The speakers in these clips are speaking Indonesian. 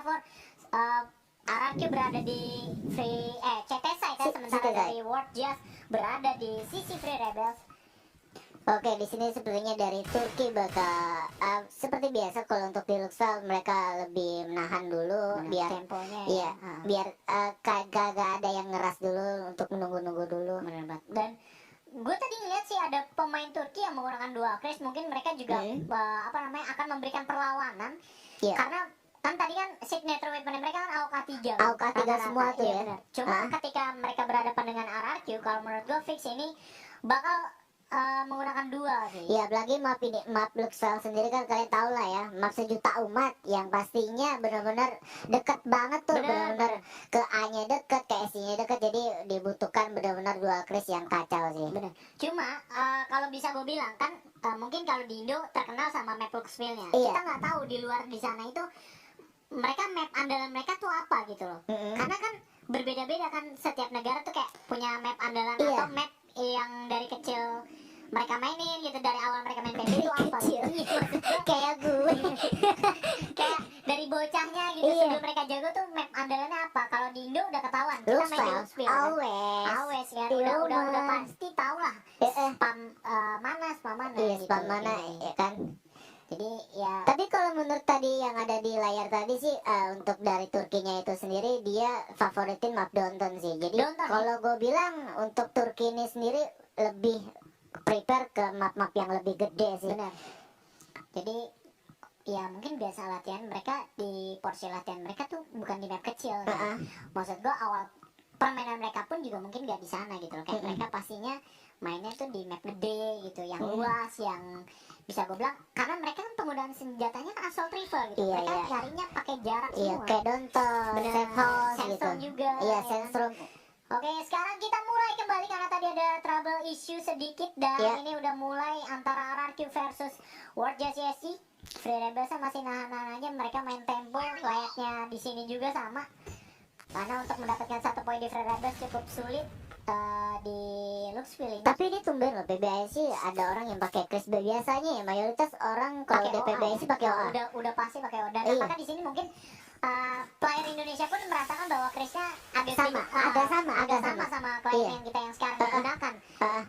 for RRQ berada di CT side ya, sementara dari World Jazz berada di sisi Free Rebels. Oke, di sini sepertinya dari Turki bakal seperti biasa kalau untuk di Luxal mereka lebih menahan dulu biar temponya iya, biar kagak ada yang ngeras dulu untuk menunggu-nunggu dulu. Bener banget. Dan gue tadi ngeliat sih ada pemain Turki yang menggunakan dual crash, mungkin mereka juga akan memberikan perlawanan karena kan tadi kan signature weapon mereka kan AUK 3 AUK 3 semua tuh ya. Bener. Cuma ketika mereka berhadapan dengan RRQ, kalau menurut gue fix ini bakal menggunakan dual sih. Ya, apalagi map ini, map Luxal sendiri kan kalian tahu lah ya, map sejuta umat yang pastinya benar-benar dekat banget tuh, benar-benar ke A-nya dekat, ke S-nya dekat, jadi dibutuhkan benar-benar dual crash yang kacau sih. Bener. Cuma kalau bisa gue bilang kan mungkin kalau di Indo terkenal sama map Luxville-nya. Iya. Kita nggak tahu di luar di sana itu mereka map andalan mereka tuh apa gitu loh. Karena kan berbeda-beda kan, setiap negara tuh kayak punya map andalan atau map yang dari kecil mereka mainin gitu, dari awal mereka main PB itu apa gitu. Kayak gue kayak dari bocahnya gitu sebelum mereka jago tuh map andalannya apa. Kalau di Indo udah ketahuan, kita main di Luxville always kan, udah pasti tahu lah spam mana gitu. Spam mana ya kan. Jadi ya, tapi kalau menurut tadi yang ada di layar tadi sih, untuk dari Turkinya itu sendiri dia favoritin map Downtown sih. Jadi kalau gue bilang untuk Turki ini sendiri lebih prepare ke map-map yang lebih gede sih. Benar. Jadi ya mungkin biasa latihan mereka, di porsi latihan mereka tuh bukan di map kecil. Maksud gue awal permainan mereka pun juga mungkin gak di sana gitu loh. Kayak mereka pastinya mainnya tuh di map gede gitu, yang luas, yang bisa gue bilang karena mereka kan penggunaan senjatanya kan assault rifle gitu. Mereka nyarinya pakai jarak semua. Kayak Downtown, Sandstorm gitu juga. Iya, Sandstorm. Oke, sekarang kita mulai kembali karena tadi ada trouble issue sedikit dan ini udah mulai antara RRQ versus World Jazz CSC. Free Rebels masih nahan-nahan aja, mereka main tempo layaknya di sini juga sama. Karena untuk mendapatkan 1 poin di Free Rebels cukup sulit di Luxville ini. Tapi ini tumben loh, PBIC ada orang yang pakai crash. Biasanya ya mayoritas orang kalau di PBIC pakai OA. Udah pasti pakai OA. Dan apakah di sini mungkin player Indonesia pun merasakan bahwa crashnya agak sama sama player yang kita yang sekarang gunakan.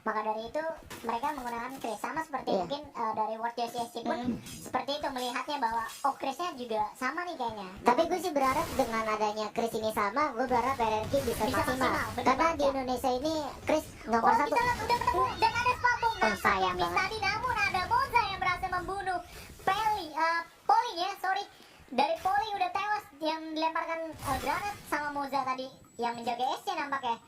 Maka dari itu mereka menggunakan crash sama seperti mungkin dari World Jazz CSC pun seperti itu, melihatnya bahwa crashnya juga sama nih kayaknya. Tapi gue sih berharap dengan adanya crash ini sama, gue berharap RRQ bisa maksimal. Karena di Indonesia ini crash nomor 1. Kita lihat udah ketemu dan ada spabung sayang banget tadi, namun ada Moza yang berhasil membunuh Poli ya, sorry. Dari Poli udah tewas yang dilemparkan granat sama Moza tadi yang menjaga S-nya nampaknya.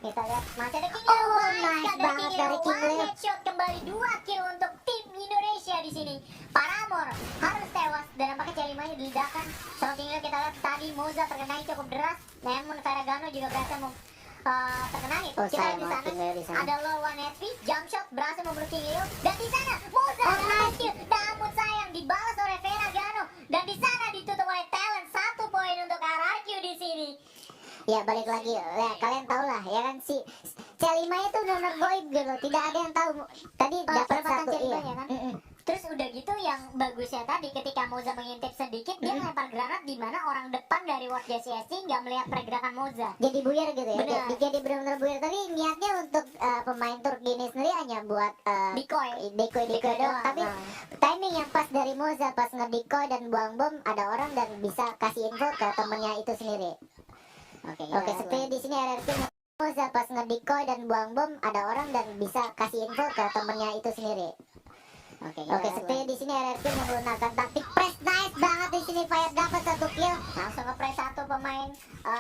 Kita lihat masih ada King Leo. Nice banget dari King Leo. Headshot kembali 2 kill untuk tim Indonesia di sini. Paramore harus tewas dan nampaknya C5-nya diledakkan sama King Leo. Kita lihat tadi Moza terkenai cukup deras, namun Ferragamo juga berhasil terkena hit. Kita lihat di sana ada low 1 HP, jump shot berhasil membunuh King Leo, dan di sana Moza dapat kill, namun sayang dibalas oleh Ferragamo, dan di sana ditutup oleh Talent. 1 poin untuk RRQ di sini. Ya balik lagi, ya kalian tau lah ya kan, si C5 itu benar-benar goib gitu, tidak ada yang tahu. Tadi dapat 1 ya kan. Terus udah gitu yang bagusnya tadi ketika Moza mengintip sedikit, dia melempar granat di mana orang depan dari World Jazz CSC nggak melihat pergerakan Moza. Jadi buyar gitu ya. Jadi benar-benar buyar. Tadi niatnya untuk pemain Turki ini sendiri hanya buat decoy doang. Tapi timing yang pas dari Moza pas ngedecoy dan buang bom, ada orang dan bisa kasih info ke temennya itu sendiri. Oke, seperti di sini RRQ Moza pas ngedecoy dan buang bom, ada orang dan bisa kasih info ke temennya itu sendiri. Oke, seperti di sini RRQ menggunakan taktik press. Nice banget di sini, Fire dapat 1 kill. Langsung nge-press 1 pemain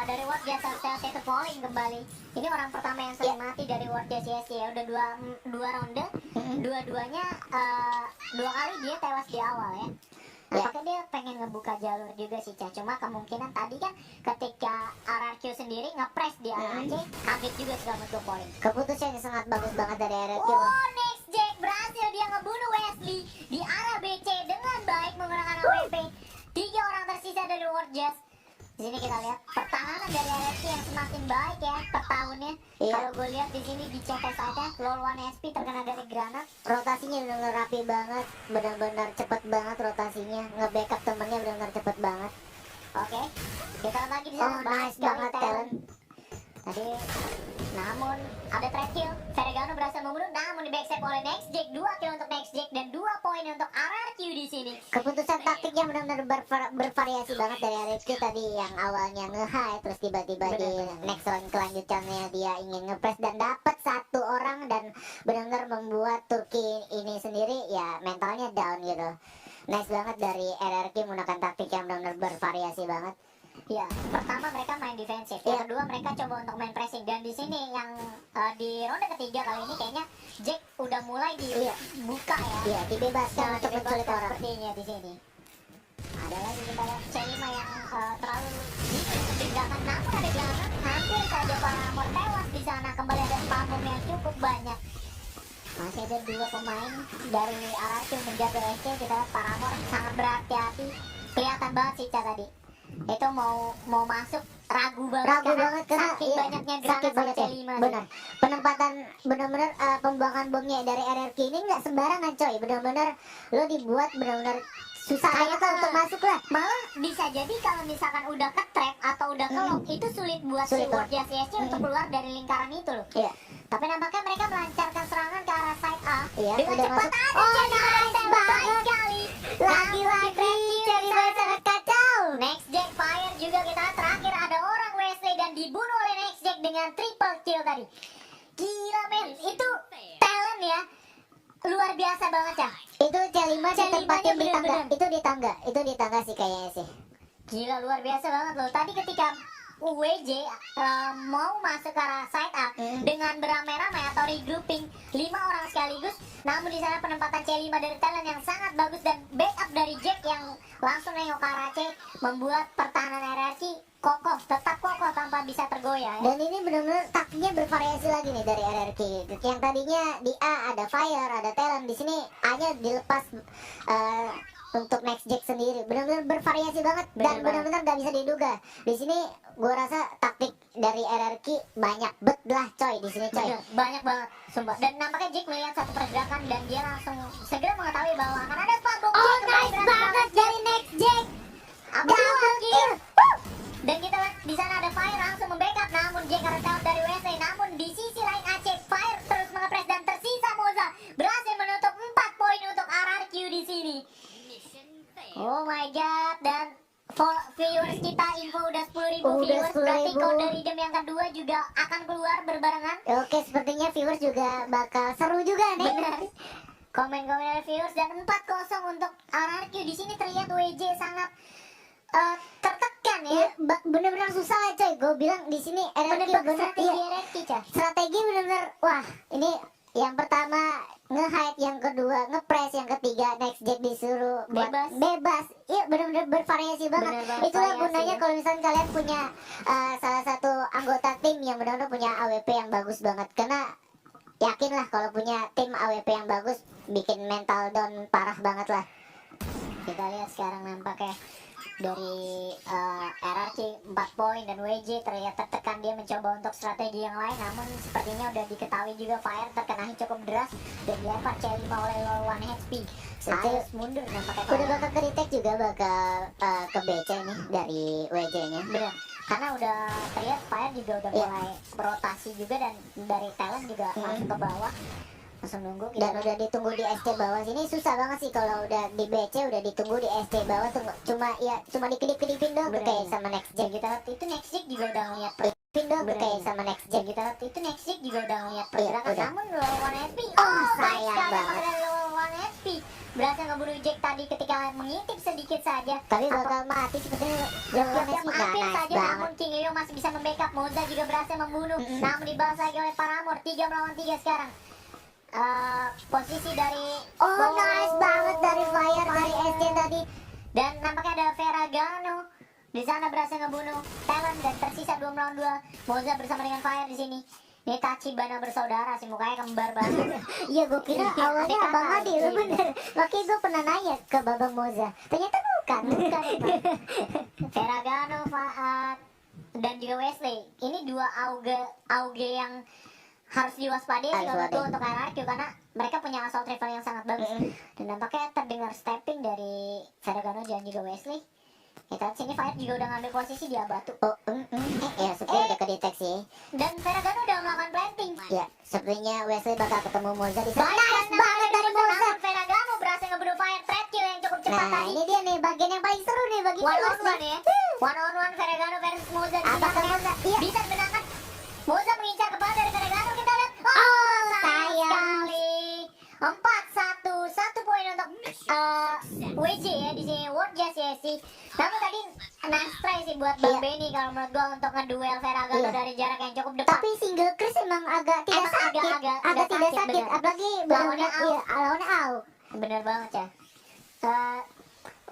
dari World Jazz CSC ke polling kembali. Ini orang pertama yang sering mati dari World Jazz CSC ya. Udah dua ronde, dua-duanya 2 kali dia tewas di awal ya. Apakah dia pengen ngebuka jalur juga sih, Ca? Cuma kemungkinan tadi kan ketika RRQ sendiri nge-press di AAC, kaget juga segala bentuk polling. Keputusannya sangat bagus banget dari RRQ. Next Jack berhasil dia ngebunuh Wesley di arah BC dengan baik menggunakan AWP. 3 orang tersisa dari World Jazz. Di sini kita lihat pertahanan dari RRQ yang semakin baik ya per tahunnya. Kalau gue lihat di sini di CT side-nya, low 1 SP terkena dari granat. Rotasinya benar-benar rapi banget, benar-benar cepet banget rotasinya, nge-backup temennya benar-benar cepet banget. Oke, kita lihat lagi di Oh, sana. nice banget talent. Tadi, namun ada trade kill. Ferragamo berhasil membunuh, namun di backstep oleh Next Jack. 2 kill untuk Next Jack dan 2 poin untuk RRQ di sini. Keputusan taktiknya benar-benar bervariasi banget dari RRQ tadi, yang awalnya nge-high terus tiba-tiba di next round kelanjutannya dia ingin nge-press dan dapat 1 orang dan benar-benar membuat Turki ini sendiri ya mentalnya down gitu. Nice banget dari RRQ menggunakan taktik yang benar-benar bervariasi banget. Ya, pertama mereka main defensif, Iya. yang kedua mereka coba untuk main pressing, dan di sini yang di ronde ketiga kali ini kayaknya Jack udah mulai dibuka ya. Iya, dibebaskan Nah, untuk menculik dibebaskan orang. sepertinya di sini. Ada lagi kita lihat C5 yang terlalu dipindahkan, namun ada gelangan hampir saja para Amor tewas di sana. Kembali ada spam yang cukup banyak. Masih ada 2 pemain dari RRQ menjaga SC. Kita lihat para Amor sangat berhati-hati. Kelihatan banget sih Ca tadi. Itu mau masuk ragu banget Karena saking iya, banyaknya sakit granat sama banget ya. C5 sih. Benar. Penempatan benar-benar pembuangan bomnya dari RRQ ini nggak sembarangan coy. Benar-benar lo dibuat benar-benar susah Kayak banget untuk masuk lah. Malah bisa jadi kalau misalkan udah ke trap atau udah ke lock, itu sulit buat si Sulit World banget. CSC untuk keluar dari lingkaran itu loh. Iya. Tapi nampaknya mereka melancarkan serangan ke arah side A. Iya, Dengan udah cepat masuk. ada Oh, Jenny nice Marcel, banget. baik sekali. Lagi-lagi jadi sangat kacau. Next Jack Fire juga kita terakhir ada orang Wesley dan dibunuh oleh Next Jack dengan triple kill tadi. Gila men, itu talent ya. Luar biasa banget ya. Itu C5 ditempatin di tangga. bener-bener. Itu di tangga sih kayaknya sih. Gila luar biasa banget loh. Tadi ketika UWJ mau masuk ke arah side up dengan beramai-ramai atau regrouping 5 orang sekaligus, namun di sana penempatan C5 dari talent yang sangat bagus dan backup dari Jack yang langsung nengok ke arah C membuat pertahanan RRQ kokoh, tetap kokoh tanpa bisa tergoyah ya. Dan ini benar-benar taktiknya bervariasi lagi nih dari RRQ. Yang tadinya di A ada fire, ada talent, di sini A-nya dilepas untuk Next Jack sendiri. Benar-benar bervariasi banget dan benar-benar nggak bisa diduga. Di sini gua rasa taktik dari RRQ banyak bet lah coy di sini coy. Bener, banyak banget sumpah. Dan nampaknya Jack melihat satu pergerakan dan dia langsung segera mengetahui bahwa akan ada spam bomb. Oh, nice banget dari Next Jack. Double kill. Dan kita lihat di sana ada Fire langsung membackup, namun Jack harus out dari WC. Namun di sisi lain AC Fire terus mengepres dan tersisa Moza berhasil menutup 4 poin untuk RRQ di sini. Oh my god, dan viewers kita info udah 10.000 viewers, berarti 10.000. kode redeem yang kedua juga akan keluar berbarengan. Oke, sepertinya viewers juga bakal seru juga nih. Benar. Komen-komen dari viewers dan 4-0 untuk RRQ. Di sini terlihat WJ sangat tertekan ya. Bener-bener susah lah coy. Gue bilang di sini RRQ Menebak bener strategi iya. RRQ, Cah. Strategi bener-bener wah, ini yang pertama nge-hide, yang kedua nge-press, yang ketiga Next Jack disuruh buat bebas. Iya, bener-bener bervariasi banget. Bener banget Itulah variasi, gunanya ya. kalau misalnya kalian punya salah satu anggota tim yang benar-benar punya AWP yang bagus banget. Karena yakinlah kalau punya tim AWP yang bagus bikin mental down parah banget lah. Kita lihat sekarang nampaknya dari RRQ 4 poin dan WJ terlihat tertekan, dia mencoba untuk strategi yang lain, namun sepertinya udah diketahui juga Fire terkena hit cukup deras dan dilempar C5 oleh low 1 HP. Harus mundur nampaknya. Udah bakal ke retake juga, bakal ke BC nih dari WJ nya. Bener, karena udah terlihat Fire juga udah mulai rotasi juga dan dari talent juga langsung ke bawah. Langsung nunggu Dan udah ditunggu di ST bawah sini. Susah banget sih kalau udah di BC udah ditunggu di ST bawah, cuma dikedip-kedipin doang tuh kayak sama Next Jack. Kita lihat itu Next Jack juga udah ngeliat Kedipin doang tuh kayak sama Next Jack. kita lihat itu Next Jack juga udah ngeliat pergerakan, udah. namun low 1 HP. Oh, baik sayang sekali banget. pada low 1 HP berhasil ngebunuh Jack tadi ketika mengintip sedikit saja. Tapi bakal mati sepertinya Siap-siap Jokowi sih. hampir Nice saja, banget. namun King Leo masih bisa membackup. Moza juga berhasil membunuh, namun dibalas lagi oleh Paramore. 3 melawan 3 sekarang. Posisi dari Nice banget dari Fire dari ST tadi. dan nampaknya ada Ferragamo di sana berhasil ngebunuh Talent dan tersisa 2 melawan 2. Moza bersama dengan Fire di sini. Ini Tachibana bersaudara sih, mukanya kembar banget. Iya, gue kira awalnya Adik Abang kakak. Adi, lu bener. Makanya gue pernah nanya ke Babang Moza. Ternyata bukan. Ferragamo, dan juga Wesley. Ini dua auge yang harus diwaspadai sih kalau itu untuk RRQ, karena mereka punya assault rifle yang sangat bagus. Dan nampaknya terdengar stepping dari Ferragamo dan juga Wesley. Kita lihat sini Fire juga udah ngambil posisi di Abatu. Oh, ya sepertinya udah kedeteksi. Dan Ferragamo udah melakukan planting. Ya, sepertinya Wesley bakal ketemu Moza di sana. Baik, Nice banget dari Moza. namun Ferragamo berhasil ngebunuh Fire threat kill yang cukup cepat Nah, tadi. ini dia nih bagian yang paling seru nih bagi One on Wesley. one ya. One on one Ferragamo versus Moza. Apakah Moza? Iya. Bisa dimenangkan. Moza mengincar kepala dari Ferragamo. Kita lihat. Oh, sayang sayang. sekali. 4-1, 1 poin untuk WJ ya di sini World Jazz ya sih. Namun tadi nice try sih buat Bang Iya. Benny kalau menurut gua untuk ngeduel Ferragamo Iya. dari jarak yang cukup dekat. Tapi single Chris emang agak tidak Emang sakit, agak tidak sakit, sakit, bener. apalagi Lawannya benar-benar iya, lawannya Au. Bener banget ya.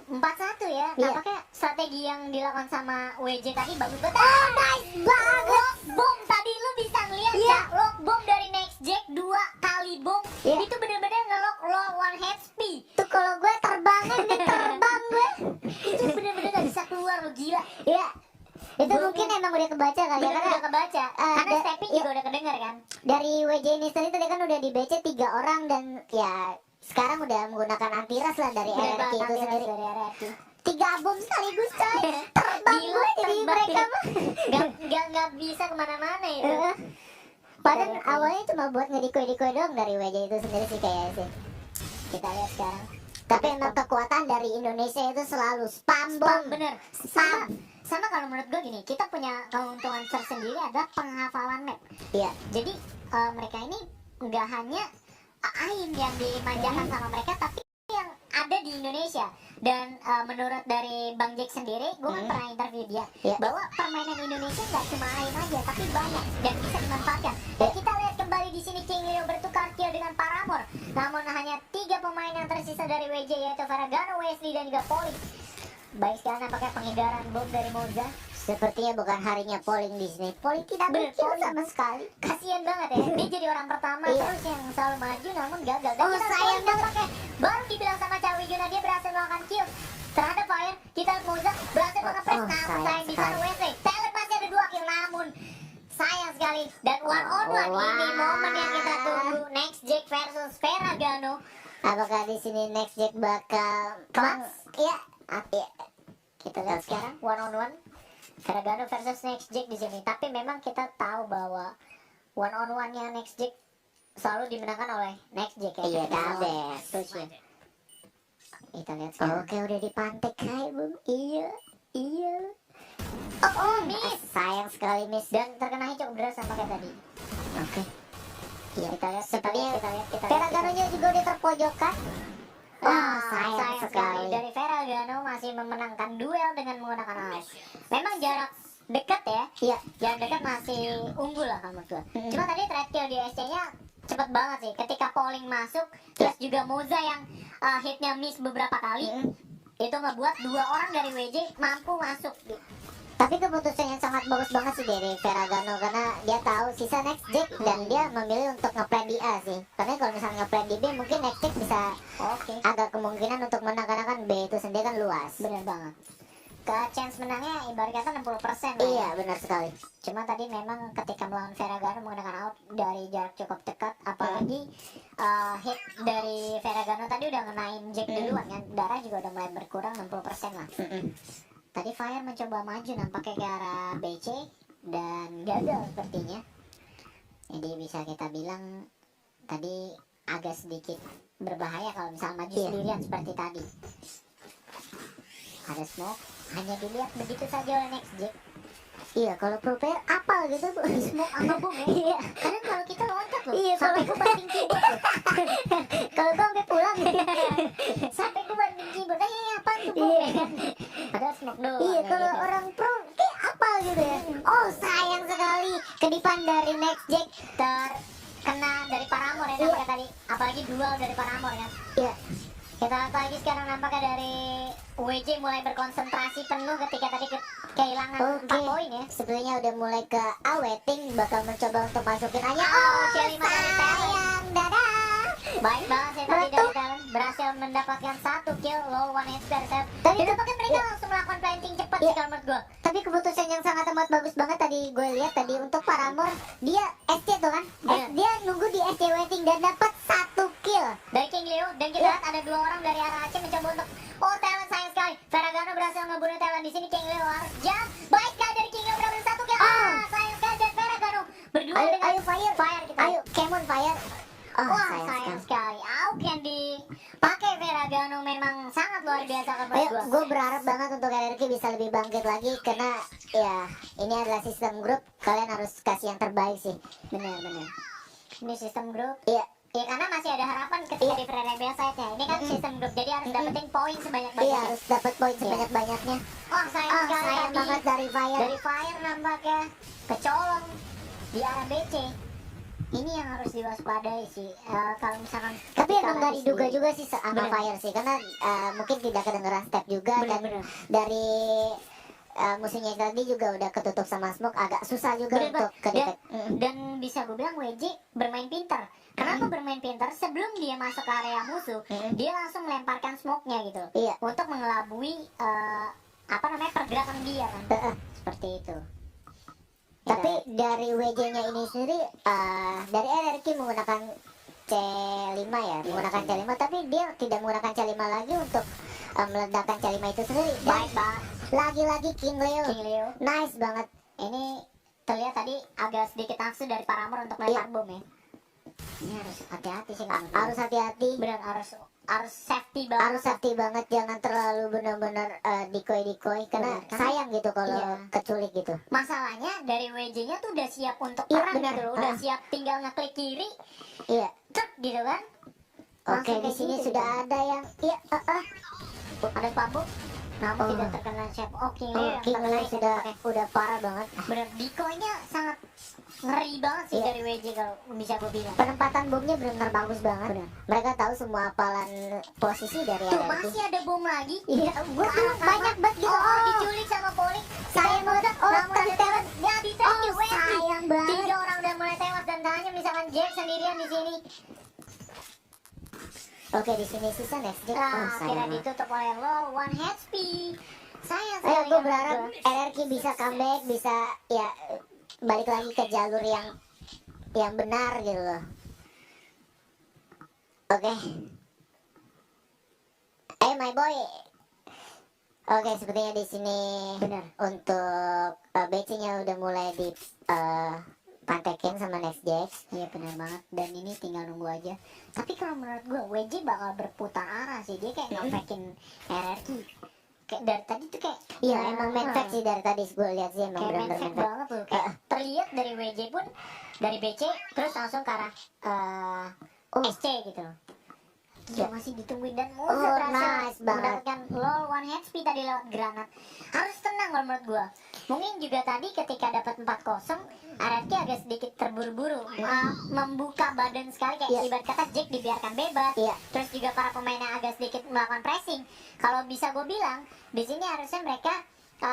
4-1 ya. Iya. Nampaknya strategi yang dilakukan sama WJ tadi bagus banget. Oh, nice banget. Lock bomb tadi lu bisa ngeliat Iya. ya. Lock bomb dari Next Jack 2 kali bomb. Iya. Itu bener-bener ngelock lo one HP. Tuh kalau gue terbangin nih terbang gue. Itu bener-bener gak bisa keluar lo gila. Iya. Itu Bomnya- mungkin emang udah kebaca kali ya Bener karena udah kebaca. Karena da- stepping iya. juga udah kedenger kan. dari WJ ini sendiri tadi kan udah di BC 3 orang dan ya sekarang udah menggunakan antiras lah dari Bener RRQ banget itu antiras sendiri. dari RRQ. 3 bom sekaligus coy. Terbang Gila, gue jadi terbang. mereka mah. Gak bisa kemana-mana itu. Padahal Dari- awalnya cuma buat ngedikoy-dikoy doang dari WJ itu sendiri sih kayaknya sih. Kita lihat sekarang. Tapi emang kekuatan dari Indonesia itu selalu spam bom. Bener. Sama kalau menurut gue gini, kita punya keuntungan tersendiri adalah penghafalan map. Iya. Jadi mereka ini nggak hanya AIM yang dimanjakan sama mereka, tapi yang ada di Indonesia. Dan menurut dari Bang Jack sendiri, gue kan pernah interview dia, Iya. bahwa permainan Indonesia nggak cuma AIM aja, tapi banyak dan bisa dimanfaatkan. Dan kita lihat kembali di sini King Leo bertukar kill dengan Paramore. Namun hanya 3 pemain yang tersisa dari WJ yaitu Ferragamo, Wesley dan juga Poli. Baik sekali nampaknya penghindaran bom dari Moza. Sepertinya bukan harinya polling di sini. Polling tidak Bener, berkill polling. sama sekali. Kasian banget ya, dia jadi orang pertama Iya. terus yang selalu maju namun gagal. Dan Oh, kita sayang sayang nampaknya baru dibilang sama Cawi Juna dia berhasil melakukan kill terhadap Fire. Kita lihat Moza berhasil mengepres, namun sayang sayang di sana sekali. Wesley. Talent masih ada 2 kill namun sayang sekali. Dan one on one ini momen yang kita tunggu. Next Jack versus Ferragamo. Apakah di sini Next Jack bakal Kelas? Iya. Iya. Kita lihat sekarang one on one Ferragamo versus Next Jack di sini. Tapi memang kita tahu bahwa one on one-nya Next Jack selalu dimenangkan oleh Next Jack ya. Iya, Kita tahu. Dabes. Terus ya. Kita lihat sekarang. Oke, udah dipantek hai, Bung. Iya. Miss. Sayang sekali miss. Dan terkenanya cukup deras nampaknya tadi. Oke. Iya. Kita lihat. Sepertinya kita lihat. Ferragamo-nya juga udah terpojokkan. Wah, sayang sayang sekali. sekali. Dari Ferragamo masih memenangkan duel dengan menggunakan AWP. Memang jarak dekat ya. Iya. Jarak dekat masih unggul lah kalau menurut gua. Cuma tadi threat kill di SC-nya cepet banget sih. Ketika polling masuk, terus juga Moza yang hitnya miss beberapa kali, itu ngebuat 2 orang dari WJ mampu masuk. Tapi keputusan yang sangat bagus banget sih dari Ferragamo karena dia tahu sisa Next Jack dan dia memilih untuk ngeplan di A sih. Karena kalau misalnya ngeplan di B mungkin Next Jack bisa Oke. agak kemungkinan untuk menang karena kan B itu sendiri kan luas. Bener banget. Ke chance menangnya ibarat kata 60% lah ya. Iya, benar sekali. Cuma tadi memang ketika melawan Ferragamo menggunakan out dari jarak cukup dekat, apalagi hit dari Ferragamo tadi udah ngenain Jack duluan kan, darah juga udah mulai berkurang 60% lah. Tadi Fire mencoba maju nampaknya ke arah BC dan gagal sepertinya. Jadi bisa kita bilang tadi agak sedikit berbahaya kalau misalnya maju Iya. sendirian seperti tadi. Ada smoke, hanya dilihat begitu saja oleh Next Jack. Iya, kalau pro player apal gitu, Bu. Smoke sama bom ya. Iya. Karena kalau kita loncat loh, Iya, sampai kalau- ke banting keyboard loh. Kalau gue sampai pulang. Sampai ke banting keyboard, apaan tuh bom Iya. ya kan? Padahal smoke doang. Iya, ya kalau gitu. orang pro kayak apal gitu ya. Oh, sayang sekali. Kedipan dari Next Jack. terkena dari Paramore ya Iya. nampaknya tadi. Apalagi duel dari Paramore kan. Iya. Kita lihat lagi sekarang nampaknya dari WJ mulai berkonsentrasi penuh ketika tadi kehilangan 4 poin ya. Sebenarnya udah mulai ke awaiting bakal mencoba untuk masukin hanya Oh, Shelly masuk di sayang dadah. Baik banget sih tadi dari Talon, berhasil mendapatkan 1 kill, low 1 HP dari Seth. Tapi Dan tampaknya mereka langsung melakukan planting cepat sih kalau menurut gue. Tapi keputusan yang sangat amat bagus banget tadi gue lihat tadi untuk Paramore, dia SC tuh kan, Iya. dia nunggu di SC waiting dan dapat 1 kill. Dari King Leo, dan kita lihat ada 2 orang dari arah Aceh mencoba untuk Talon sayang sekali. Ferragamo berhasil ngebunuh Talon di sini. King Leo harus jump. Baik sekali dari King Leo berhasil 1 kill. Sayang sekali dan Ferragamo berdua Ayo, dengan ayo fire, kita. ayo Kemon fire. Wah, sayang sekali. Auken dipakai Ferragamo memang sangat luar biasa kalau Ayo, menurut gue berharap banget untuk RRQ bisa lebih bangkit lagi karena ya ini adalah sistem grup, kalian harus kasih yang terbaik sih. Benar. Ini sistem grup. Iya, Ya karena masih ada harapan ketika di Rebel side ya. Ini kan sistem grup, jadi harus dapetin poin iya sebanyak-banyaknya. harus dapat poin sebanyak-banyaknya. Oh, sayang sekali Sayang tadi. banget dari Fire. Dari Fire nampaknya kecolong di arah BC. Ini yang harus diwaspadai sih. Kalau misalkan Tapi ketika emang nggak lagi diduga sendiri. juga sih sama Bener. Fire sih karena mungkin tidak kedengeran step juga dan Bener. dari musuhnya tadi juga udah ketutup sama smoke, agak susah juga Bener, untuk Bang. kedetek. Dan bisa gue bilang WJ bermain pintar. Kenapa bermain pintar? Sebelum dia masuk ke area musuh, dia langsung melemparkan smoke-nya gitu. Iya. Untuk mengelabui pergerakan dia kan. Seperti itu. Tapi dari WJ-nya ini sendiri, dari RRQ menggunakan C5 ya, menggunakan C5, tapi dia tidak menggunakan C5 lagi untuk meledakkan C5 itu sendiri. Dan Baik, Bang. lagi-lagi King Leo, King Leo. nice banget. Ini terlihat tadi agak sedikit nafsu dari Paramore untuk melempar bom ya. Ini harus hati-hati sih. Harus hati-hati, Benar, harus safety banget. harus safety banget, jangan terlalu benar-benar decoy karena Bener, kan? sayang gitu kalau Iya. keculik gitu. Masalahnya dari WJ-nya tuh udah siap untuk Iya, perang benar. gitu loh. Udah siap tinggal ngeklik kiri, Iya. cek gitu kan. Oke, Langsung di kayak sini gitu, sudah gitu. ada yang iya, Ada Pablo, namun Oh. tidak terkena chef. Oh, King Leo yang King terkena Leo itu. sudah Oke. udah parah banget. Bener, decoy-nya sangat ngeri banget sih Iya. dari WJ kalau bisa gue bilang. Penempatan bomnya benar-benar bagus banget. Benar. Mereka tahu semua hafalan posisi dari Tuh RRQ. masih ada bom lagi. Iya, gue tuh banyak banget gitu. Oh, diculik sama Polik. Sayang banget. Namun ada tewas. Ya, di thank you, Wendy. sayang banget. 3 orang udah mulai tewas dan tak hanya misalkan Jack sendirian di sini. Oke, di sini sisa next Jack. Nah, akhirnya Sayang banget. ditutup oleh Low 1 HP. Sayang Ayo, sekali. gue ya, berharap menurut RRQ bisa comeback, bisa ya balik lagi ke jalur yang benar gitu loh. Oke. My boy. Oke, sepertinya di sini Benar. untuk BC-nya udah mulai di pantekin sama Next Jax. Iya benar banget, dan ini tinggal nunggu aja. Tapi kalau menurut gue WJ bakal berputar arah sih, dia kayak ngepekin RRQ. Kayak dari tadi tuh kayak Iya, emang main fact sih dari tadi gue lihat sih emang kayak main benar-benar fact main fact. banget tuh. Kayak terlihat dari WJ pun dari BC terus langsung ke arah SC gitu. Dia masih ditungguin dan Musa berhasil nice banget. mendapatkan low 1 HP tadi lewat granat. Harus tenang kalau menurut gua. Mungkin juga tadi ketika dapat 4-0 RRQ agak sedikit terburu-buru, membuka badan sekali kayak Iya. ibarat kata Jack dibiarkan bebas. Iya. Terus juga para pemainnya agak sedikit melakukan pressing. Kalau bisa gue bilang di sini harusnya mereka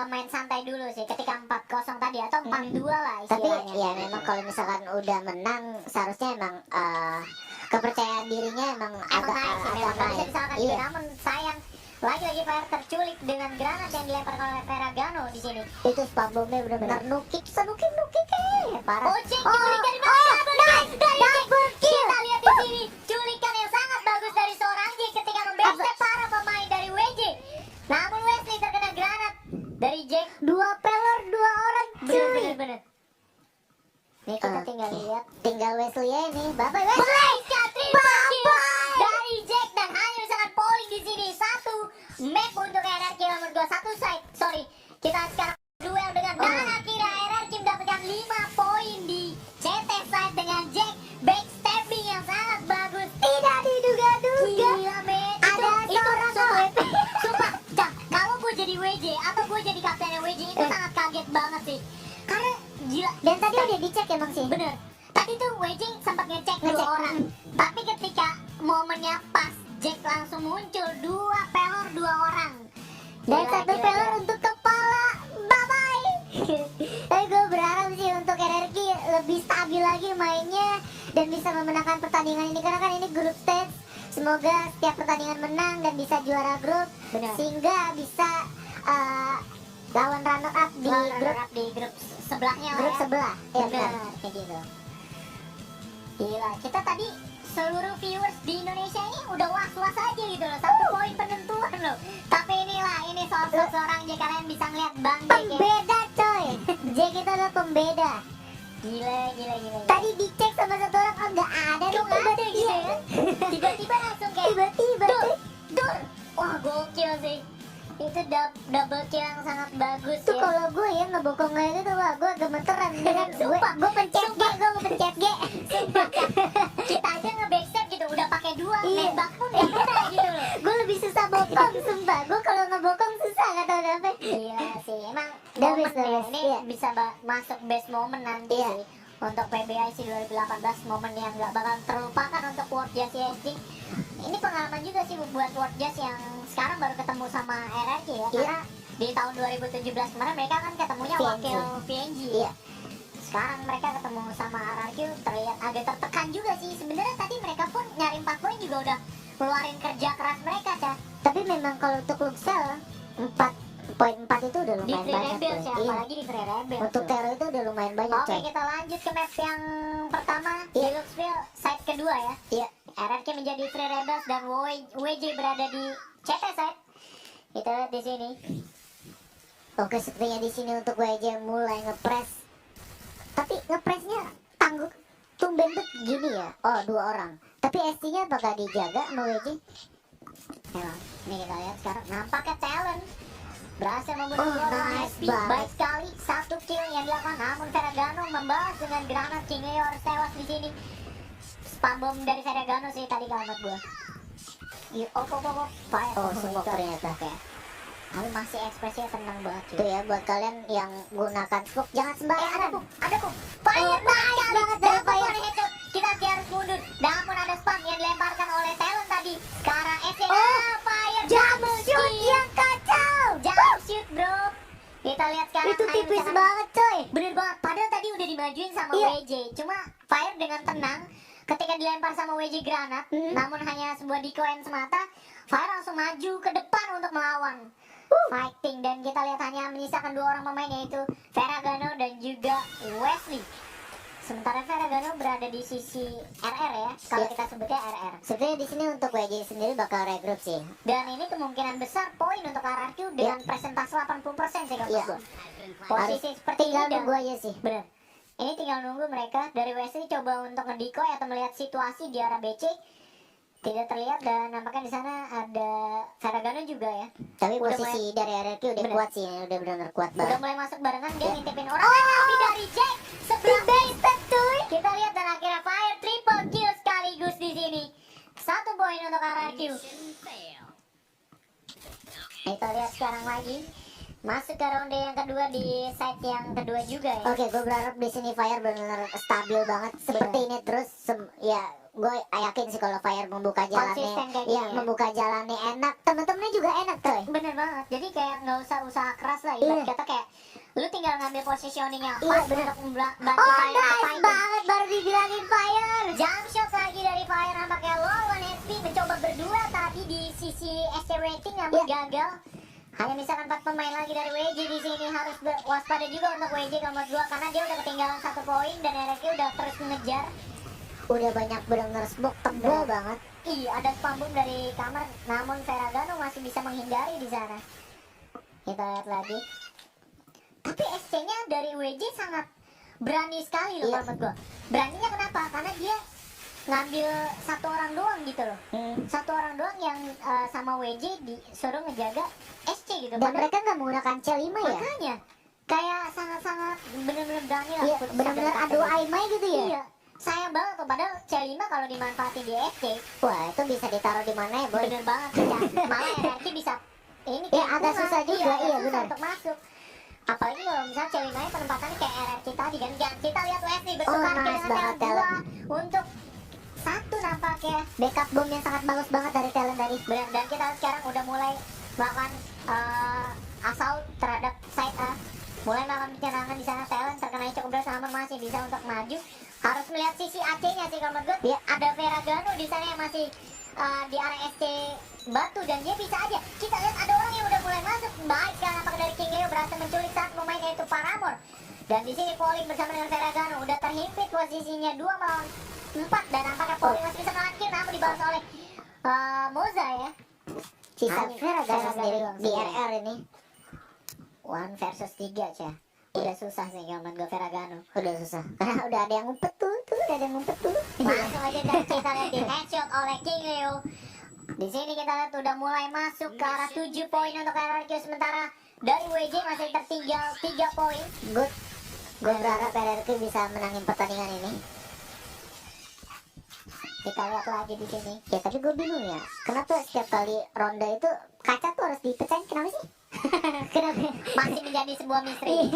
main santai dulu sih ketika 4-0 tadi atau 4-2 lah Tapi istilahnya. ya memang kalau misalkan udah menang seharusnya emang kepercayaan dirinya emang agak naik sih, memang nggak bisa naik. disalahkan Iya. juga. Namun sayang lagi-lagi Fire terculik dengan granat yang dilemparkan oleh Ferragamo di sini. Itu spam bomnya benar-benar nukik parah. Oh, Jack diculik dari mana? nice, double kill. Kita lihat di sini culikan yang sangat bagus dari seorang Jack ketika membackstep para pemain dari WJ. Namun Wesley terkena granat dari Jack. 2 peler 2 orang cuy. Bener. Nih kita tinggal lihat. Tinggal Wesley ya ini. Bye-bye Wesley. Blaze triple kill dari Jack dan hanya misalkan polling di sini. Satu map untuk RRQ nomor 2, satu side. Sorry, kita sekarang duel dengan dan akhirnya RRQ mendapatkan 5 poin di CT side dengan Jack backstabbing yang sangat bagus. Tidak diduga-duga. Gila men. Ada seorang Sumpah, Cak, kalau gue jadi WJ atau gue jadi kaptennya WJ itu sangat kaget banget sih. Karena gila. Dan tadi udah dicek emang sih. Bener. Tadi tuh WJ sempat ngecek 2 Ngecek. orang. Tapi ketika momennya pas, Jack langsung muncul 2 pelor 2 orang. Dan Gila, satu gila, peler gila. untuk kepala. Bye-bye. Tapi gue berharap sih untuk RRQ lebih stabil lagi mainnya. dan bisa memenangkan pertandingan ini, karena kan ini grup stage. Semoga setiap pertandingan menang dan bisa juara grup. Benar. Sehingga bisa lawan runner up di grup sebelahnya lah grup ya. sebelah. Ya, benar. Benar, kayak gitu. Gila, kita tadi seluruh viewers di Indonesia ini udah was-was aja gitu loh. Satu poin penentuan loh. Tapi inilah, ini sosok seorang J, kalian bisa ngeliat Bang J. Pembeda coy. Jack itu adalah pembeda. Gila. Tadi dicek sama satu orang, oh nggak ada Tuh dong, nggak ada gitu iya. ya. Tiba-tiba langsung kayak Tiba-tiba tuh. dur. Wah, gokil sih. Itu double kill yang sangat bagus Tuh ya. kalau gue ya ngebokong kayak gitu, wah gue gemeteran dengan Sumpah. gue pencet G, gue pencet G. Kita aja nge-backstep gitu udah pakai dua, Iya. nembak pun nggak kena gitu loh. Gue lebih susah bokong, sumpah. Gue kalau ngebokong susah, nggak tahu kenapa. Gila sih, emang The momen best, the ya, best, ini iya. bisa masuk best moment nanti Iya. sih. Untuk PBIC 2018, momen yang gak bakal terlupakan untuk World Jazz ESG. Ini pengalaman juga sih buat World Jazz yang sekarang baru ketemu sama RRQ ya. Iya. Karena di tahun 2017 kemarin mereka kan ketemunya VNG. wakil VNG. Iya. Sekarang mereka ketemu sama RRQ, terlihat agak tertekan juga sih. Sebenarnya tadi mereka pun nyari 4 poin juga udah keluarin kerja keras mereka, Cah. Tapi memang kalau untuk Luxel 4.4 itu udah Di lumayan Free banyak Rebels tuh. ya, Iya. apalagi di Free Rebels. Untuk tuh. Tero itu udah lumayan banyak Oke, coy. kita lanjut ke map yang pertama di Iya. Luxville, side kedua ya. Iya. RRQ menjadi Free Rebels dan WJ berada di CT side. Kita lihat di sini. Oke, sepertinya di sini untuk WJ mulai ngepres. Tapi ngepresnya tangguh, tumben tuh gini ya. Oh, 2 orang. Tapi ST-nya apakah dijaga sama WJ? Emang, ini kita lihat sekarang nampaknya talent berhasil membunuh Oh, dua orang nice SP. banget. Baik sekali, 1 kill yang dilakukan, namun Ferragamo membalas dengan granat. King Leo harus tewas di sini. Spam bom dari Ferragamo sih tadi kalimat gua. Fire. Oh, smoke ternyata. Oke. Tapi masih ekspresinya tenang banget cuy. Tuh ya, buat kalian yang gunakan smoke, jangan sembarangan. Ada kok. Fire Oh, nice banget dari Fire. headshot. Kita harus mundur. Namun ada spam yang dilemparkan oleh talent tadi. Sekarang SC. Oh, Fire. jump shoot yang kacau. Jump shoot bro. Kita lihat sekarang. Itu ayo tipis misalkan- banget coy. Bener banget. Padahal tadi udah dimajuin sama Iya. WJ. Cuma Fire dengan tenang. Ketika dilempar sama WJ granat, namun hanya sebuah decoy semata, Fire langsung maju ke depan untuk melawan. Fighting, dan kita lihat hanya menyisakan 2 orang pemain, yaitu Ferragamo dan juga Wesley. Sementara Ferragamo berada di sisi RR ya, kalau Iya. kita sebutnya RR. Sebenarnya di sini untuk WJ sendiri bakal regroup sih. Dan ini kemungkinan besar poin untuk RRQ dengan presentase 80% sih kalau Iya. gua. Posisi seperti Tinggal ini dan nunggu aja sih. bener. Ini tinggal nunggu mereka dari Wesley coba untuk ngedecoy atau melihat situasi di arah BC. Tidak terlihat, dan nampaknya di sana ada Ferragamo juga ya. Tapi Udah posisi dari RRQ udah Bener. kuat sih, udah benar-benar kuat Udah banget. mulai masuk barengan, dia Ya. ngintipin orang. Tapi dari Jack sebelah base cuy. Kita lihat dan akhirnya Fire triple kill sekaligus di sini. 1 poin untuk RRQ. Kita lihat sekarang lagi. Masuk ke ronde yang kedua di side yang kedua juga ya. Oke, gue berharap di sini Fire benar-benar stabil banget seperti ini terus. Ya, gue yakin sih kalau Fire membuka jalannya, Konsisten kayak ya gini ya. membuka jalannya enak. Temen-temennya juga enak coy. Bener banget. Jadi kayak nggak usah usaha keras lah. Iya. Ibarat kata kayak lu tinggal ngambil positioningnya Iya, pas bener. untuk bantu Oh, Fire nice fighting. banget baru dibilangin Fire. Jump shot lagi dari Fire, nampaknya low 1 HP, mencoba berdua tadi di sisi SC rating namun gagal. Hanya misalkan 4 pemain lagi dari WJ di sini, harus waspada juga untuk WJ nomor 2 karena dia udah ketinggalan 1 poin dan RRQ udah terus mengejar. Udah banyak benar-benar smoke tebal banget. Iya, ada spam bomb dari kamar, namun Ferragamo masih bisa menghindari di sana. Kita lihat lagi. Tapi SC-nya dari WJ sangat berani sekali loh Iya. menurut gua. Beraninya kenapa? Karena dia ngambil 1 orang doang gitu loh. 1 orang doang yang sama WJ disuruh ngejaga SC gitu. Dan Padahal- mereka nggak menggunakan C5 ya? makanya kayak sangat-sangat bener-bener berani lah. Iya, putus benar-benar sampai adu kata. aimai gitu ya? Iya. Sayang banget tuh, padahal C5 kalau dimanfaatin di SC Wah, itu bisa ditaruh di mana ya, boy? bener banget ya. Malah RRQ bisa ini Ya, kayak agak bunga. susah juga, agak iya, susah benar. untuk masuk. Apalagi kalau misalnya C5 nya penempatannya kayak RRQ tadi kan. Dan kita lihat Wesley bertukar Oh, nice dengan banget, talent 2 untuk 1 nampaknya. Backup bom yang sangat bagus banget dari talent dari. Benar, dan kita sekarang udah mulai melakukan assault terhadap side A. Mulai melakukan penyerangan di sana, talent terkena cukup berat, namun masih bisa untuk maju. harus melihat sisi AC-nya sih kalau menurut gue. Iya. Ada Ferragamo di sana yang masih di area SC batu dan dia bisa aja. Kita lihat ada orang yang udah mulai masuk. Baik sekarang apakah dari King Leo berhasil menculik satu pemain yaitu Paramore. Dan di sini Pauling bersama dengan Ferragamo udah terhimpit posisinya 2 melawan 4 dan nampaknya Pauling masih bisa melanjutkan namun dibalas oleh Moza ya. Sisa Ferragamo sendiri di sih. RR ini. 1 versus 3 Cah. Udah susah sih kalau main gue Ferragamo. Udah susah. Karena udah ada yang ngumpet tuh, udah ada yang ngumpet tuh. Langsung aja dan kita lihat di headshot oleh King Leo. Di sini kita lihat udah mulai masuk ke arah 7 poin untuk RRQ, sementara dari WJ masih tertinggal 3 poin. Good. Gue berharap RRQ bisa menangin pertandingan ini. Kita lihat lagi di sini. Ya tapi gue bingung ya, kenapa setiap kali ronde itu kaca tuh harus dipecahin, kenapa sih? Kenapa? Masih menjadi sebuah misteri.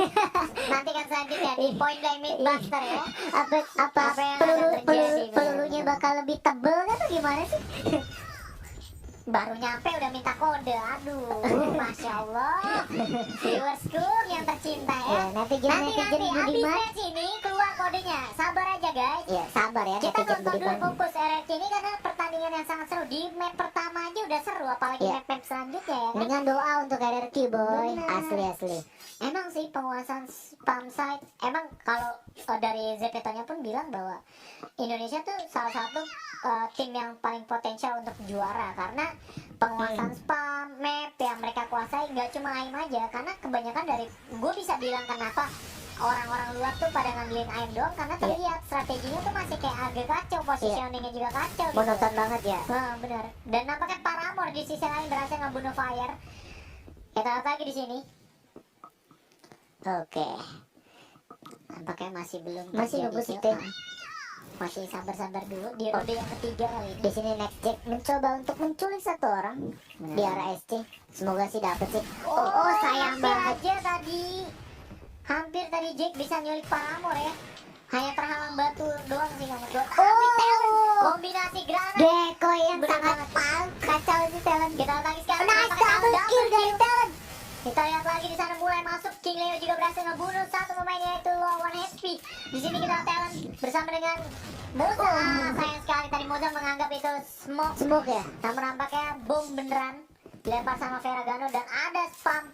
Nanti kan selanjutnya di point blank mid buster ya. Apa Apa yang akan terjadi, pelurunya bener. bakal lebih tebel kan atau gimana sih? Baru nyampe udah minta kode. Aduh, Masya Allah. Viewersku yang tercinta ya. Ya, netizen Nanti Budiman. habis match ini keluar kodenya. Sabar aja guys. Ya sabar ya Kita netizen tonton dulu Budiman. fokus RRQ ini karena pertandingan yang sangat seru. Di map pertama aja udah seru, apalagi Iya. map-map selanjutnya ya kan. Dengan doa untuk RRQ boy, Bener. asli. Emang sih penguasaan spam site, emang kalau dari ZPT-nya pun bilang bahwa Indonesia tuh salah satu tim yang paling potensial untuk juara karena penguasaan spam map yang mereka kuasai nggak cuma AIM aja, karena kebanyakan dari gue bisa bilang kenapa orang-orang luar tuh pada ngambilin AIM doang karena terlihat strateginya tuh masih kayak agak kacau, positioningnya juga kacau gitu. Monoton banget ya. Nah, benar. Dan nampaknya Paramore di sisi lain berhasil ngebunuh Fire. Kita lihat lagi di sini. Oke. Nampaknya masih belum Masih terjadi nunggu kill. sih. Masih sabar-sabar dulu di ronde yang ketiga kali ini. Di sini Next Jack mencoba untuk menculik satu orang di arah SC. Semoga sih dapet sih. Oh, sayang hampir banget. aja tadi. Hampir tadi Jack bisa nyulik Paramore ya. Hanya terhalang batu doang sih kamu. Kombinasi granat. Decoy yang Bener sangat banget. kacau sih talent. Kita lihat lagi sekarang. Nice apakah double double kill dari kill? talent. Kita lihat lagi di sana mulai masuk. King Leo juga berhasil ngebunuh satu pemain yaitu lawan HP. Di sini kita talent bersama dengan Moza. Sayang sekali tadi Moza menganggap itu smoke. Smoke ya. Namun nampaknya bom beneran dilempar sama Ferragamo dan ada spam.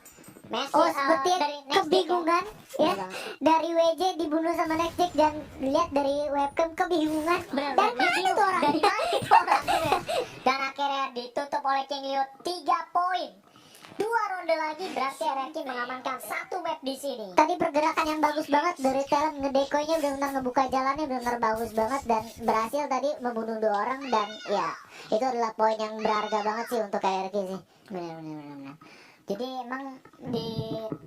Messi Oh, seperti dari Next Jack kebingungan ya. Bener. Dari WJ dibunuh sama Next Jack dan lihat dari webcam kebingungan. Bener, Dari bener. mana tuh orang? Dari mana itu orang? Bener. Dan akhirnya ditutup oleh King Leo 3 poin. 2 ronde lagi berarti RRQ mengamankan 1 map di sini. Tadi pergerakan yang bagus banget dari talent, ngedekoynya benar-benar ngebuka jalannya benar-benar bagus banget dan berhasil tadi membunuh 2 orang dan ya itu adalah poin yang berharga banget sih untuk RRQ sih. Benar. Jadi emang di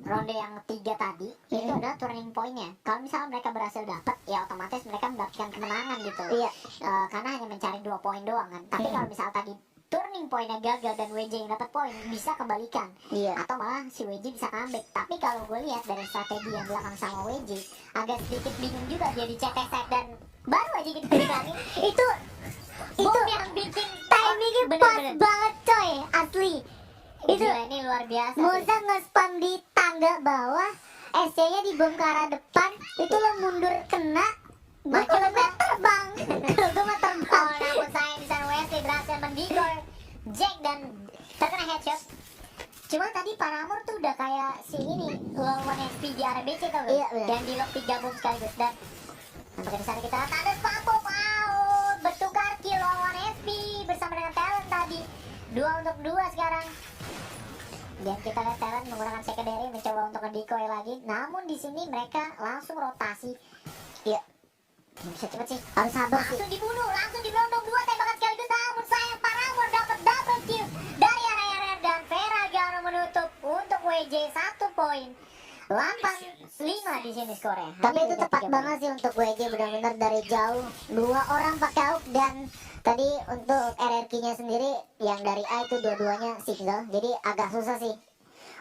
ronde yang ketiga tadi itu adalah turning pointnya. Kalau misalnya mereka berhasil dapat, ya otomatis mereka mendapatkan kemenangan gitu. Iya. Karena hanya mencari 2 poin doang kan. Tapi kalau misalnya tadi turning pointnya gagal dan WJ yang dapat poin, bisa kebalikan. Iya. Atau malah si WJ bisa comeback. Tapi kalau gue lihat dari strategi yang belakang sama WJ, agak sedikit bingung juga dia di CT set dan baru aja kita bilangin Itu bom yang bikin timingnya pas bener-bener. banget coy, asli. Itu Gila, ini luar biasa sih. Moza nge-spam di tangga bawah, SC-nya dibom ke arah depan, itu lo mundur kena, gue kalau gue terbang, kalau gue mah terbang. Oh, namun sayang di sana Wesley berhasil mendikor Jack dan terkena headshot. Cuma tadi Paramore tuh udah kayak si ini lawan SP di RBC tau gak? Iya, bener. Dan di lock 3 bom sekaligus dan nampaknya di sana kita lihat ada spam bom out, bertukar kill lawan SP bersama dengan talent tadi. 2 untuk 2 sekarang. Dan kita lihat talent menggunakan secondary mencoba untuk nge-decoy lagi. Namun di sini mereka langsung rotasi. Iya. Bisa cepet sih. Harus sabar sih. Langsung dibunuh, langsung diberondong 2 tembakan sekaligus. Namun sayang Paramore dapat double kill dari area dan Ferragamo menutup untuk WJ 1 poin. 8-5 di sini skornya. Tapi Hanya itu beda tepat 3 banget sih untuk WJ, benar-benar dari jauh 2 orang pakai AUK dan tadi untuk RRQ-nya sendiri yang dari A itu dua-duanya single, jadi agak susah sih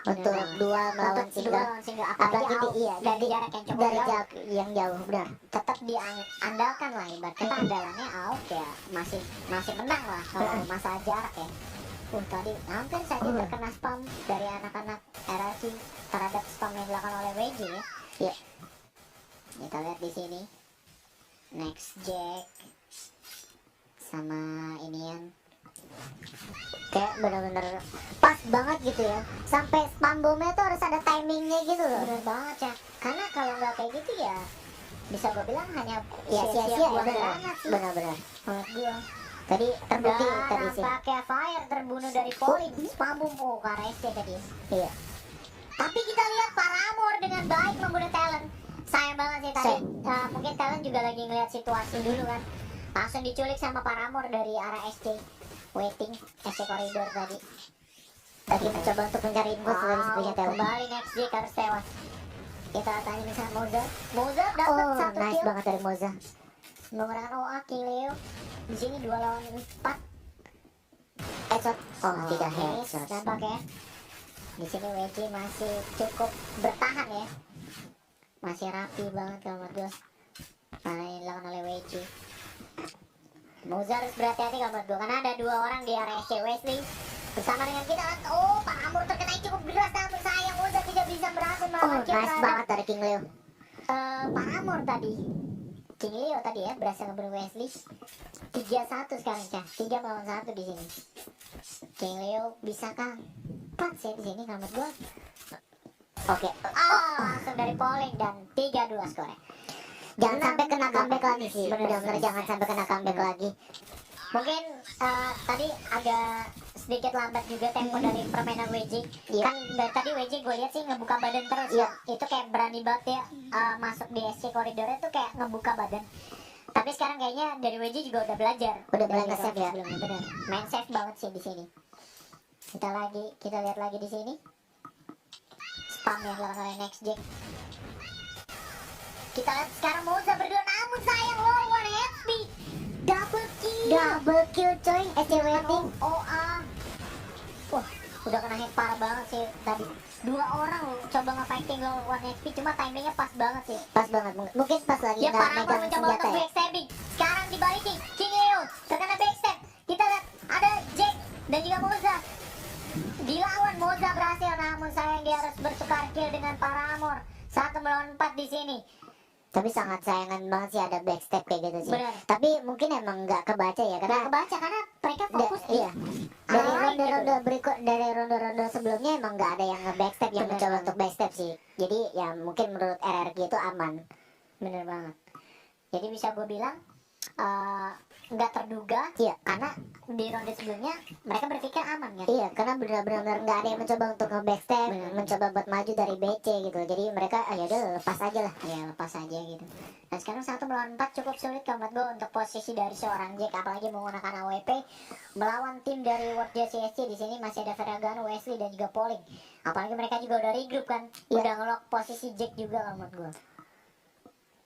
untuk Benar. dual melawan Untuk single. dua lawan single, Apalagi apalagi di, iya, dari jarak yang cukup dari jauh. jarak yang jauh, benar. Tetap diandalkan lah, ibarat kata andalannya AUK ya masih menang lah kalau masalah jarak ya. Tadi hampir saja terkena spam dari anak-anak RRQ terhadap spam yang dilakukan oleh WJ ya. Iya. Kita lihat di sini. Next Jack sama inian kayak bener-bener pas banget gitu ya, sampai spam bomnya tuh harus ada timingnya gitu loh. Bener banget ya, karena kalau nggak kayak gitu ya bisa gue bilang hanya Ya sia-sia ya, buang bener granat sih bener-bener. menurut gue. Tadi terbukti Dan tadi sih. nampaknya Fire terbunuh dari Polin spam bom KRSC tadi. Iya. Tapi kita lihat Paramore dengan baik membunuh Talent. Sayang banget sih tadi. Mungkin Talent juga lagi ngeliat situasi dulu kan. Langsung diculik sama Paramore dari arah SC. Waiting SC koridor tadi. Tadi mencoba untuk mencari info setelah disebutnya Talent. Kembali next J harus tewas. Kita tanya misalnya Moza. Moza dapat Oh, satu nice kill. banget dari Moza. Menggunakan OA Kileo. Di sini 2 lawan 4. Headshot. Oh, tidak headshot. Nampak ya. Di sini WJ masih cukup bertahan ya. Masih rapi banget kalau menurut gue. Mana yang dilakukan oleh WJ. Moza harus berhati-hati kalau menurut gue, karena ada 2 orang di area SC. Wesley bersama dengan kita. Oh, Paramore terkena cukup deras, namun sayang Moza tidak bisa berhasil Oh, melawan kill nice terhadap, banget dari King Leo. Paramore tadi. King Leo tadi ya berhasil ngebunuh Wesley. 3-1 sekarang Cah. 3 melawan 1 di sini. King Leo bisakah cut sih di sini kalau menurut gue. Oke. Langsung dari polling dan 3-2 skornya. Jangan sampai kena comeback lagi sih. Bener-bener. Benar-benar jangan sampai kena comeback lagi. Mungkin tadi agak sedikit lambat juga tempo dari permainan WJ. Iya. Kan dari tadi WJ gue lihat sih ngebuka badan terus. Iya. Itu kayak berani banget ya masuk di SC koridornya tuh kayak ngebuka badan. Tapi sekarang kayaknya dari WJ juga udah belajar. Udah Dari belajar safe ya. sebelumnya, bener. Main safe banget sih di sini. Kita lihat lagi di sini. Spam yang dilakukan oleh Next Jack. Kita lihat sekarang Moza berdua, namun sayang low 1 HP. Double kill. Double kill coy. SC waiting. OA. Wah, udah kena hit parah banget sih tadi. 2 orang loh coba nge-fighting low 1 HP, cuma timingnya pas banget sih. Pas banget. Mungkin pas lagi Ya nggak Paramore megang mencoba senjata untuk ya. backstabbing. Sekarang dibalikin. King Leo terkena backstab. Kita lihat ada Jack dan juga Moza. Dilawan Moza berhasil, namun sayang dia harus bertukar kill dengan Paramore. 1 melawan 4 di sini. Tapi sangat sayangan banget sih ada backstep kayak gitu sih. Benar. Tapi mungkin emang nggak kebaca ya Karena karena kebaca karena mereka fokus di iya. Dari arah lain ronde-ronde berikut, dari ronde-ronde sebelumnya emang nggak ada yang nge-backstep, yang Benar mencoba banget. untuk backstep sih. Jadi ya mungkin menurut RRQ itu aman. Bener banget. Jadi bisa gue bilang nggak terduga. Iya. Karena di ronde sebelumnya mereka berpikir aman kan. Iya, karena benar-benar nggak ada yang mencoba untuk nge-backstep, Benar. mencoba buat maju dari BC gitu. Jadi mereka ya udah lepas aja lah. Ya lepas aja gitu. Nah sekarang 1 melawan 4 cukup sulit kalau menurut gue untuk posisi dari seorang Jack, apalagi menggunakan AWP melawan tim dari World JCSC. Di sini masih ada Ferragamo, Wesley dan juga Polling. Apalagi mereka juga udah regroup kan, Iya. udah ngelock posisi Jack juga kalau menurut gue.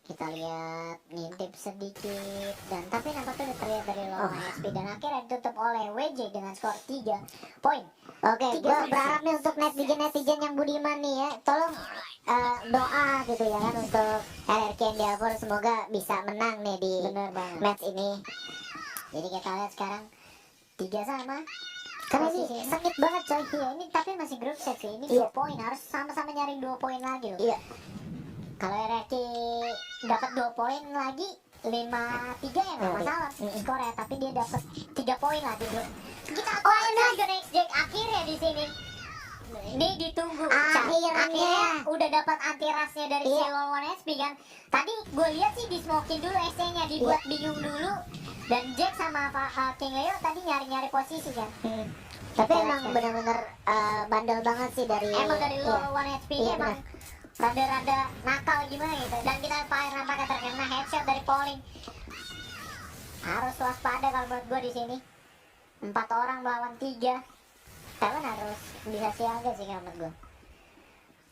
Kita lihat ngintip sedikit dan tapi nampaknya udah terlihat dari lawan SP dan akhirnya ditutup oleh WJ dengan skor 3 poin. Oke, Tiga gue sama. berharap nih untuk netizen yang budiman nih ya, tolong doa gitu ya kan untuk RRQ Endeavor, semoga bisa menang nih di Bener banget. match ini. Jadi kita lihat sekarang 3 sama. Karena ini Posisinya. sakit banget coy. Iya ini tapi masih grup set sih. Ini Iya. 2 poin, harus sama-sama nyaring 2 poin lagi loh. Iya. Kalau RRQ dapat 2 poin lagi 5-3 ya nggak Iya. masalah skornya, tapi dia dapat 3 poin lah di grup. Kita nice. juga next Jack akhirnya di sini. Ini ditunggu. Akhirnya. Udah dapat antirasnya dari Iya. Ceylon One SP kan. Tadi gue lihat sih di smoking dulu SC-nya, dibuat bingung dulu. Dan Jack sama King Leo tadi nyari-nyari posisi kan. Tapi emang benar-benar bandel banget sih dari Emang dari iya. low 1 HP Iya, emang rada-rada nakal gimana gitu. Dan kita Fire nampaknya terkena headshot dari Polling. Harus waspada kalau menurut gue di sini. 4 orang melawan 3. Talent harus bisa siaga sih kalau menurut gue.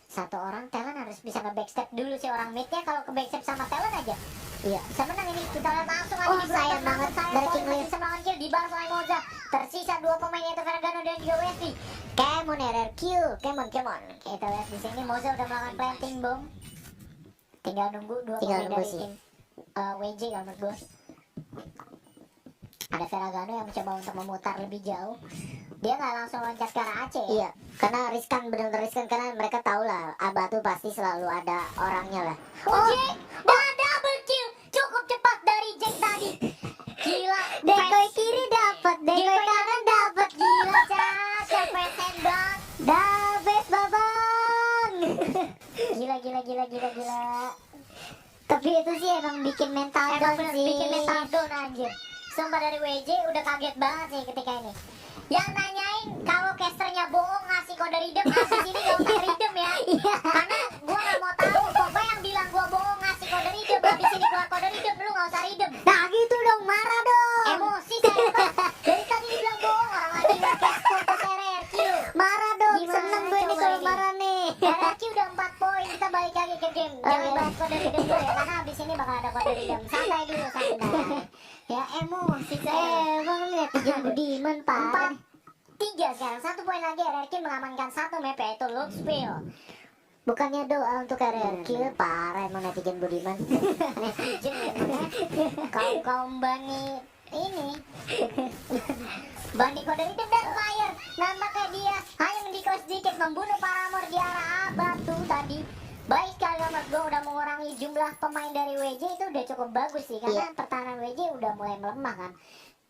1 orang Talent harus bisa nge-backstep dulu sih orang midnya. Kalau ke-backstep sama Talent aja Iya. bisa menang ini. Kita lihat langsung aja Oh, di sayang banget dari King Leo. bisa melawan kill, dibalas oleh Moza. Tersisa 2 pemain yaitu Ferragamo dan juga Wesley. Come on RRQ, come on. Kita lihat di sini Moza udah melakukan planting bomb. Tinggal nunggu 2 Tinggal pemain nunggu dari sih. tim WJ kalau menurut gue. Ada Ferragamo yang mencoba untuk memutar lebih jauh. Dia nggak langsung loncat ke arah Aceh ya. Iya, karena riskan, benar-benar riskan karena mereka tahu lah Abah tuh pasti selalu ada orangnya lah. Oh, Jack dan double kill cukup cepat emang bikin mental Emang down bener sih. bikin mental down anjir. Sumpah dari WJ udah kaget banget sih ketika ini. Yang nanyain kalau casternya bohong ngasih kode redeem, ngasih sini gak usah redeem ya. Karena gua gak mau tahu. Pokoknya yang bilang gua bohong ngasih kode redeem, habis ini keluar kode redeem, lu gak usah redeem. Nah gitu dong, marah dong. Emosi saya Bang. Dari tadi dibilang bohong, orang lagi nggak caster ke RRQ. Marah dong, Gimana seneng gue nih coba kalau ini? marah nih. RRQ udah 4 poin, kita balik lagi ke game. Jangan iya. bahas kode redeem dulu ya, karena habis ini bakal ada kode redeem. Santai dulu, santai. Ya emosi saya. Emang lihat Tijan Budiman parah. 4-3 sekarang, 1 poin lagi. RRQ mengamankan 1 map yaitu Luxville. Bukannya doa untuk RRQ, parah emang netizen Budiman. Netizen ya, kaum bani ini bani kode redeem dan fire. Nampaknya dia hanya mendikos sedikit membunuh Paramore di arah A batu tadi. Baik sekali menurut gue, udah mengurangi jumlah pemain dari WJ. Itu udah cukup bagus sih, karena pertahanan WJ udah mulai melemah kan.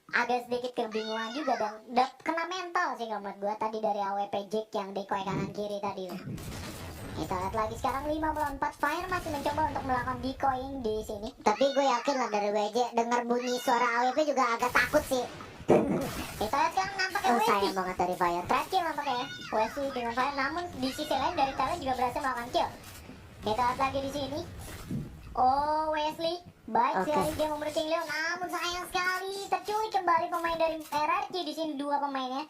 Agak sedikit kebingungan juga dan kena mental sih kalau menurut gue tadi dari AWP Jack yang decoy kanan kiri tadi. Kita lihat lagi sekarang 54. Fire masih mencoba untuk melakukan decoying di sini. Tapi gue yakin lah dari WJ denger bunyi suara AWP juga agak takut sih. Kita lihat sekarang nampaknya Oh, Wesley. sayang banget dari Fire. Terakhir nampaknya ya Wesley dengan Fire, namun di sisi lain dari Talent juga berhasil melakukan kill. Kita lihat lagi di sini. Oh, Wesley baik Oke. sekali dia memberi King Leo, namun sayang sekali terculik kembali pemain dari RRQ di sini, 2 pemainnya.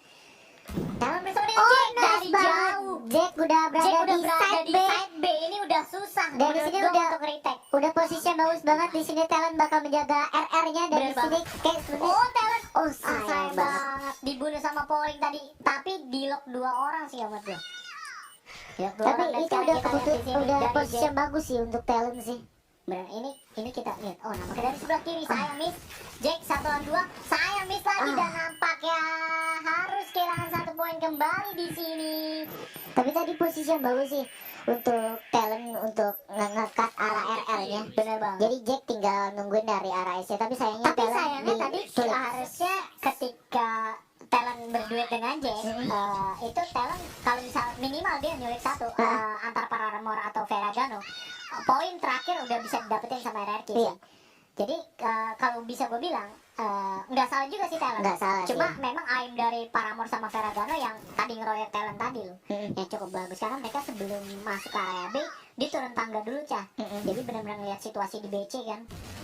Talent bersama dengan Jack dari jauh. Jack udah berada Jack udah di berada side di B. side B. Ini udah susah Dari menurut sini gua udah- untuk retake. Udah posisinya bagus banget di sini. Talent bakal menjaga RR-nya dari Bener sini banget. kayak seperti Oh, Talent. Oh, Sayang sayang banget. banget dibunuh sama Poling tadi, tapi di lock 2 orang sih menurut gue. Tapi itu udah posisi posisi yang bagus sih untuk Talent sih. bener, ini kita lihat. Oh, nampaknya dari sebelah kiri saya miss. Jack 1 lawan 2, saya miss lagi dan nampaknya harus kehilangan 1 poin kembali di sini. Tapi tadi posisi yang bagus sih untuk Talent untuk ngekat arah RR-nya. Bener banget. Jadi Jack tinggal nungguin dari arah SC. Tapi sayangnya Tapi Talent sayangnya tadi diculik. harusnya ketika Talent berduet dengan Jack, itu Talent kalau misal minimal dia nyulik 1 antar Paramore atau Ferragamo, poin terakhir udah bisa didapetin sama RRQ sih. Iya. Jadi kalau bisa gue bilang nggak salah juga sih Talent. Nggak salah Cuma sih. memang aim dari Paramore sama Ferragamo yang tadi ngeroyok Talent tadi loh, yang cukup bagus karena mereka sebelum masuk ke area B dia turun tangga dulu Cah. Jadi benar-benar lihat situasi di BC kan,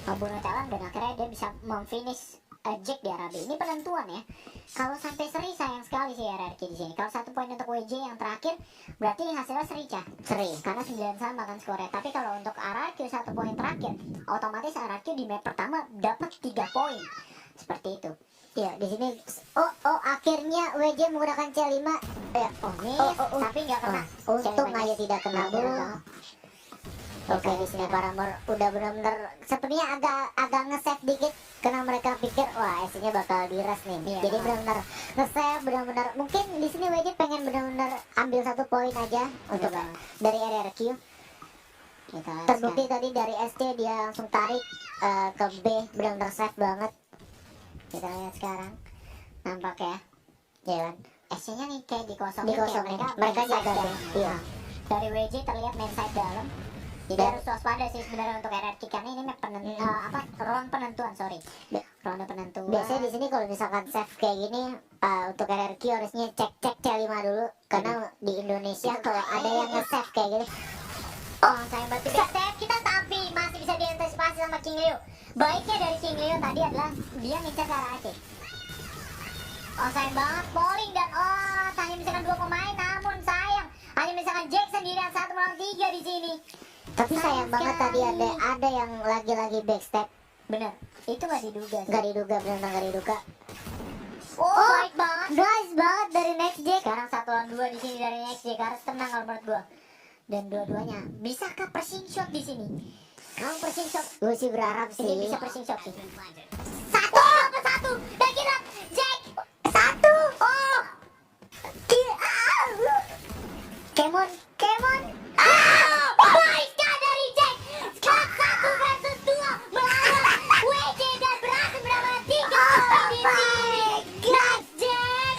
membunuh Talent dan akhirnya dia bisa memfinish Jack di area B. Ini penentuan ya. Kalau sampai seri sayang sekali sih RRQ di sini. Kalau 1 poin untuk WJ yang terakhir berarti hasilnya seri Cah. Seri. Karena 9 sama kan skornya. Tapi kalau untuk RRQ 1 poin terakhir, otomatis RRQ di map pertama dapat 3 poin. Seperti itu. Iya, di sini akhirnya WJ menggunakan C5. Ya, Miss, tapi nggak kena. untung Cewek aja tidak kena Bener bulu. banget. Oke, di sini Paramore udah benar-benar sepertinya agak nge-save dikit karena mereka pikir wah SC-nya bakal diras nih. Iya, Jadi banget. benar-benar nge-save, benar-benar mungkin di sini WJ pengen benar-benar ambil 1 poin aja untuk banget. dari RRQ. Kita lihat Terbukti tadi dari SC dia langsung tarik ke B, benar-benar safe banget. Kita lihat sekarang. Nampak ya. Ya kan? SC-nya nih kayak dikosongin. Dikosongin. Kayak Mereka main side jaga dalam. deh. Iya. Dari WJ terlihat main side dalam. Jadi Dan- harus waspada sih sebenarnya untuk RRQ karena ini map round penentuan, sorry. Ronde penentuan. Biasanya di sini kalau misalkan save kayak gini untuk RRQ harusnya cek C5 dulu karena di Indonesia kalau ada yang nge-save kayak gini. Oh, saya berarti step kita tapi masih bisa diantisipasi sama King Leo. Baiknya dari King Leo tadi adalah dia ngincar ke arah AC. Oh, sayang banget Poling dan hanya misalkan 2 pemain, namun sayang hanya misalkan Jack sendirian 1 melawan 3 di sini. Tapi sayang banget tadi ada yang lagi-lagi backstep. Bener, itu nggak diduga sih. Gak diduga, benar gak diduga. Oh, baik banget. Nice banget dari Next Jack. Sekarang 1 lawan 2 di sini dari Next Jack, harus tenang kalau menurut gua. Dan dua-duanya bisakah pressing shot di sini? Kalau pressing shot Gue sih berharap sih. ini bisa pressing shot sih. 1 dan kita Jack 1. Oh, Kemon. baiknya dari Jack. Squad 1 versus 2 melawan WJ dan berhasil mendapatkan 3 poin di sini. Nice Jack.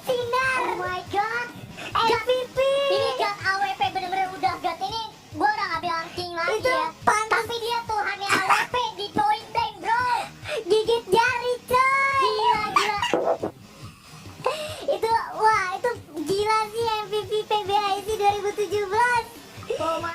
Sinar. Oh my god. MVP. Ini gun AWP bener-bener udah gun ini. Gua udah nggak bilang king lagi Itu ya. pantas. Tapi dia tuh Oh,